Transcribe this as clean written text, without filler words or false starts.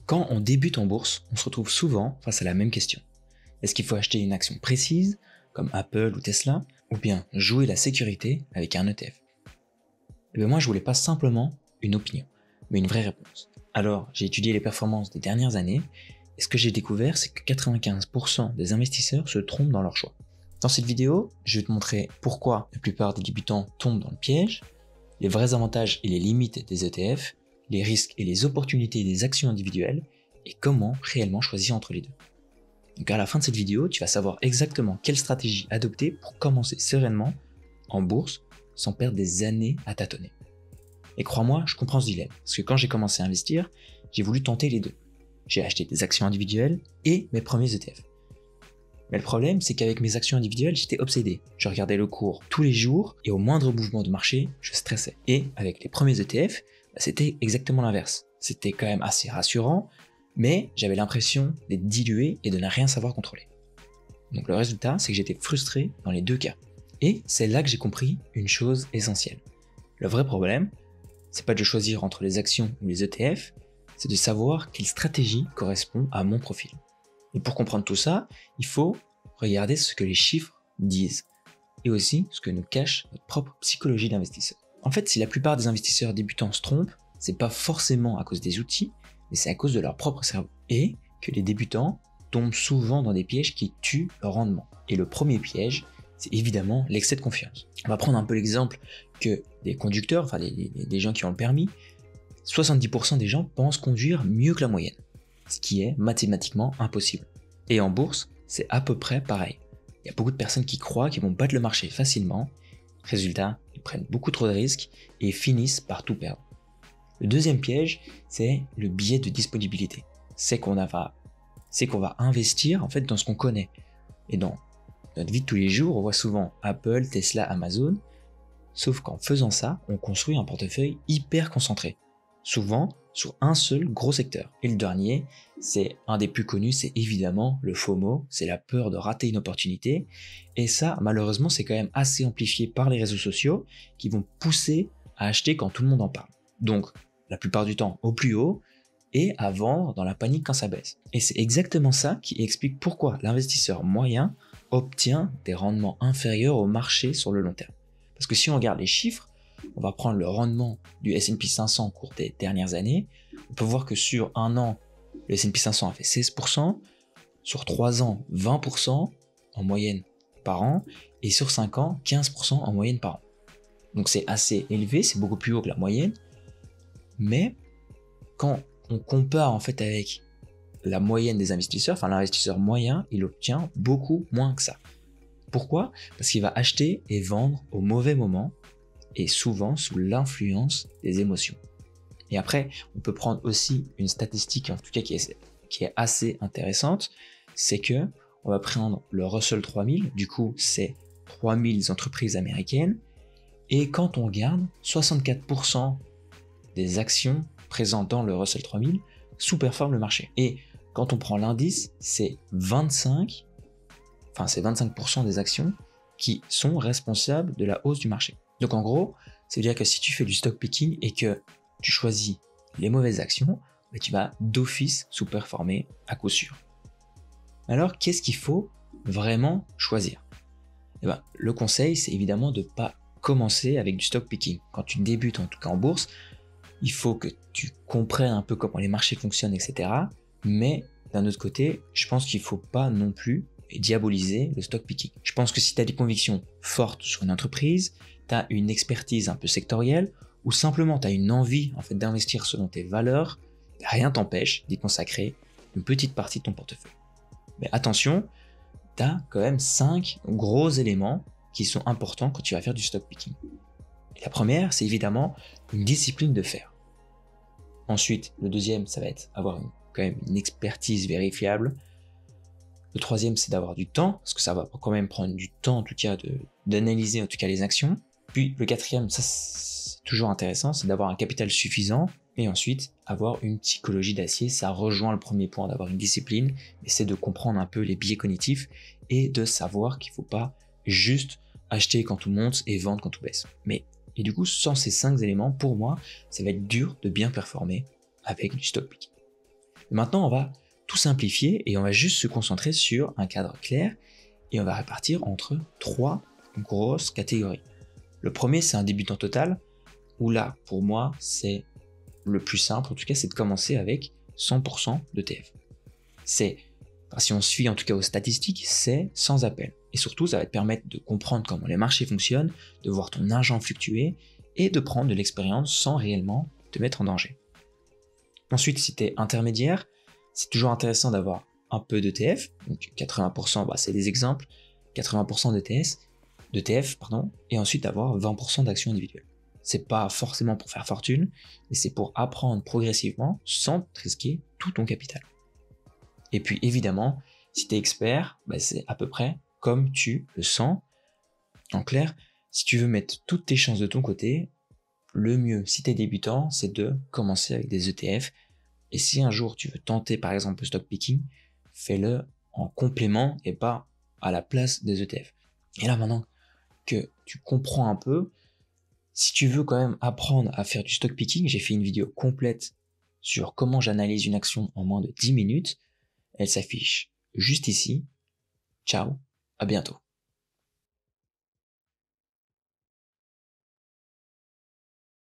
Quand on débute en bourse, on se retrouve souvent face à la même question. Est-ce qu'il faut acheter une action précise, comme Apple ou Tesla, ou bien jouer la sécurité avec un ETF? Et bien moi je voulais pas simplement une opinion, mais une vraie réponse. Alors j'ai étudié les performances des dernières années, et ce que j'ai découvert c'est que 95% des investisseurs se trompent dans leur choix. Dans cette vidéo, je vais te montrer pourquoi la plupart des débutants tombent dans le piège, les vrais avantages et les limites des ETF, les risques et les opportunités des actions individuelles, et comment réellement choisir entre les deux. Donc à la fin de cette vidéo, tu vas savoir exactement quelle stratégie adopter pour commencer sereinement en bourse sans perdre des années à tâtonner. Et crois-moi, je comprends ce dilemme, parce que quand j'ai commencé à investir, j'ai voulu tenter les deux. J'ai acheté des actions individuelles et mes premiers ETF. Mais le problème, c'est qu'avec mes actions individuelles, j'étais obsédé. Je regardais le cours tous les jours et au moindre mouvement de marché, je stressais. Et avec les premiers ETF, c'était exactement l'inverse. C'était quand même assez rassurant, mais j'avais l'impression d'être dilué et de ne rien savoir contrôler. Donc le résultat, c'est que j'étais frustré dans les deux cas. Et c'est là que j'ai compris une chose essentielle. Le vrai problème, c'est pas de choisir entre les actions ou les ETF, c'est de savoir quelle stratégie correspond à mon profil. Et pour comprendre tout ça, il faut regarder ce que les chiffres disent et aussi ce que nous cache notre propre psychologie d'investisseur. En fait, si la plupart des investisseurs débutants se trompent, c'est pas forcément à cause des outils, mais c'est à cause de leur propre cerveau. Et que les débutants tombent souvent dans des pièges qui tuent leur rendement. Et le premier piège, c'est évidemment l'excès de confiance. On va prendre un peu l'exemple que des conducteurs, enfin des gens qui ont le permis, 70% des gens pensent conduire mieux que la moyenne, ce qui est mathématiquement impossible. Et en bourse, c'est à peu près pareil. Il y a beaucoup de personnes qui croient qu'ils vont battre le marché facilement. Résultat, ils prennent beaucoup trop de risques et finissent par tout perdre. Le deuxième piège, c'est le biais de disponibilité. C'est qu'on va investir en fait dans ce qu'on connaît. Et dans notre vie de tous les jours, on voit souvent Apple, Tesla, Amazon. Sauf qu'en faisant ça, on construit un portefeuille hyper concentré. Souvent sur un seul gros secteur. Et le dernier, c'est un des plus connus, c'est évidemment le FOMO, c'est la peur de rater une opportunité. Et ça, malheureusement, c'est quand même assez amplifié par les réseaux sociaux qui vont pousser à acheter quand tout le monde en parle. Donc, la plupart du temps au plus haut et à vendre dans la panique quand ça baisse. Et c'est exactement ça qui explique pourquoi l'investisseur moyen obtient des rendements inférieurs au marché sur le long terme. Parce que si on regarde les chiffres, on va prendre le rendement du S&P 500 au cours des dernières années, on peut voir que sur un an, le S&P 500 a fait 16%, sur 3 ans, 20% en moyenne par an, et sur 5 ans, 15% en moyenne par an. Donc c'est assez élevé, c'est beaucoup plus haut que la moyenne, mais quand on compare en fait avec la moyenne des investisseurs, enfin l'investisseur moyen, il obtient beaucoup moins que ça. Pourquoi? Parce qu'il va acheter et vendre au mauvais moment, et souvent sous l'influence des émotions. Et après, on peut prendre aussi une statistique, en tout cas qui est assez intéressante, c'est que on va prendre le Russell 3000, du coup c'est 3000 entreprises américaines, et quand on regarde, 64% des actions présentes dans le Russell 3000 sous-performent le marché. Et quand on prend l'indice, c'est 25% des actions qui sont responsables de la hausse du marché. Donc en gros, ça veut dire que si tu fais du stock picking et que tu choisis les mauvaises actions, tu vas d'office sous-performer à coup sûr. Alors qu'est-ce qu'il faut vraiment choisir? Le conseil, c'est évidemment de ne pas commencer avec du stock picking. Quand tu débutes, en tout cas en bourse, il faut que tu comprennes un peu comment les marchés fonctionnent, etc. Mais d'un autre côté, je pense qu'il ne faut pas non plus diaboliser le stock picking. Je pense que si tu as des convictions fortes sur une entreprise, tu as une expertise un peu sectorielle, ou simplement tu as une envie en fait d'investir selon tes valeurs, rien t'empêche d'y consacrer une petite partie de ton portefeuille. Mais attention, tu as quand même 5 gros éléments qui sont importants quand tu vas faire du stock picking. Et la première, c'est évidemment une discipline de faire. Ensuite, le deuxième, ça va être avoir quand même une expertise vérifiable. Le troisième, c'est d'avoir du temps, parce que ça va quand même prendre du temps, en tout cas, d'analyser en tout cas les actions. Puis le quatrième, ça c'est toujours intéressant, c'est d'avoir un capital suffisant. Et ensuite, avoir une psychologie d'acier, ça rejoint le premier point d'avoir une discipline, mais c'est de comprendre un peu les biais cognitifs et de savoir qu'il ne faut pas juste acheter quand tout monte et vendre quand tout baisse. Et du coup, sans ces 5 éléments, pour moi, ça va être dur de bien performer avec du stock picking. Maintenant, on va tout simplifier et on va juste se concentrer sur un cadre clair et on va répartir entre 3 grosses catégories. Le premier, c'est un débutant total, où là, pour moi, c'est le plus simple, en tout cas, c'est de commencer avec 100% d'ETF. Si on suit en tout cas aux statistiques, c'est sans appel. Et surtout, ça va te permettre de comprendre comment les marchés fonctionnent, de voir ton argent fluctuer et de prendre de l'expérience sans réellement te mettre en danger. Ensuite, si tu es intermédiaire, c'est toujours intéressant d'avoir un peu d'ETF, donc 80%, c'est des exemples, 80% d'ETF, et ensuite avoir 20% d'actions individuelles. C'est pas forcément pour faire fortune, mais c'est pour apprendre progressivement sans risquer tout ton capital. Et puis évidemment, si tu es expert, c'est à peu près comme tu le sens. En clair, si tu veux mettre toutes tes chances de ton côté, le mieux, si tu es débutant, c'est de commencer avec des ETF. Et si un jour tu veux tenter par exemple le stock picking, fais-le en complément et pas à la place des ETF. Et là maintenant que tu comprends un peu, si tu veux quand même apprendre à faire du stock picking, j'ai fait une vidéo complète sur comment j'analyse une action en moins de 10 minutes. Elle s'affiche juste ici. Ciao, à bientôt.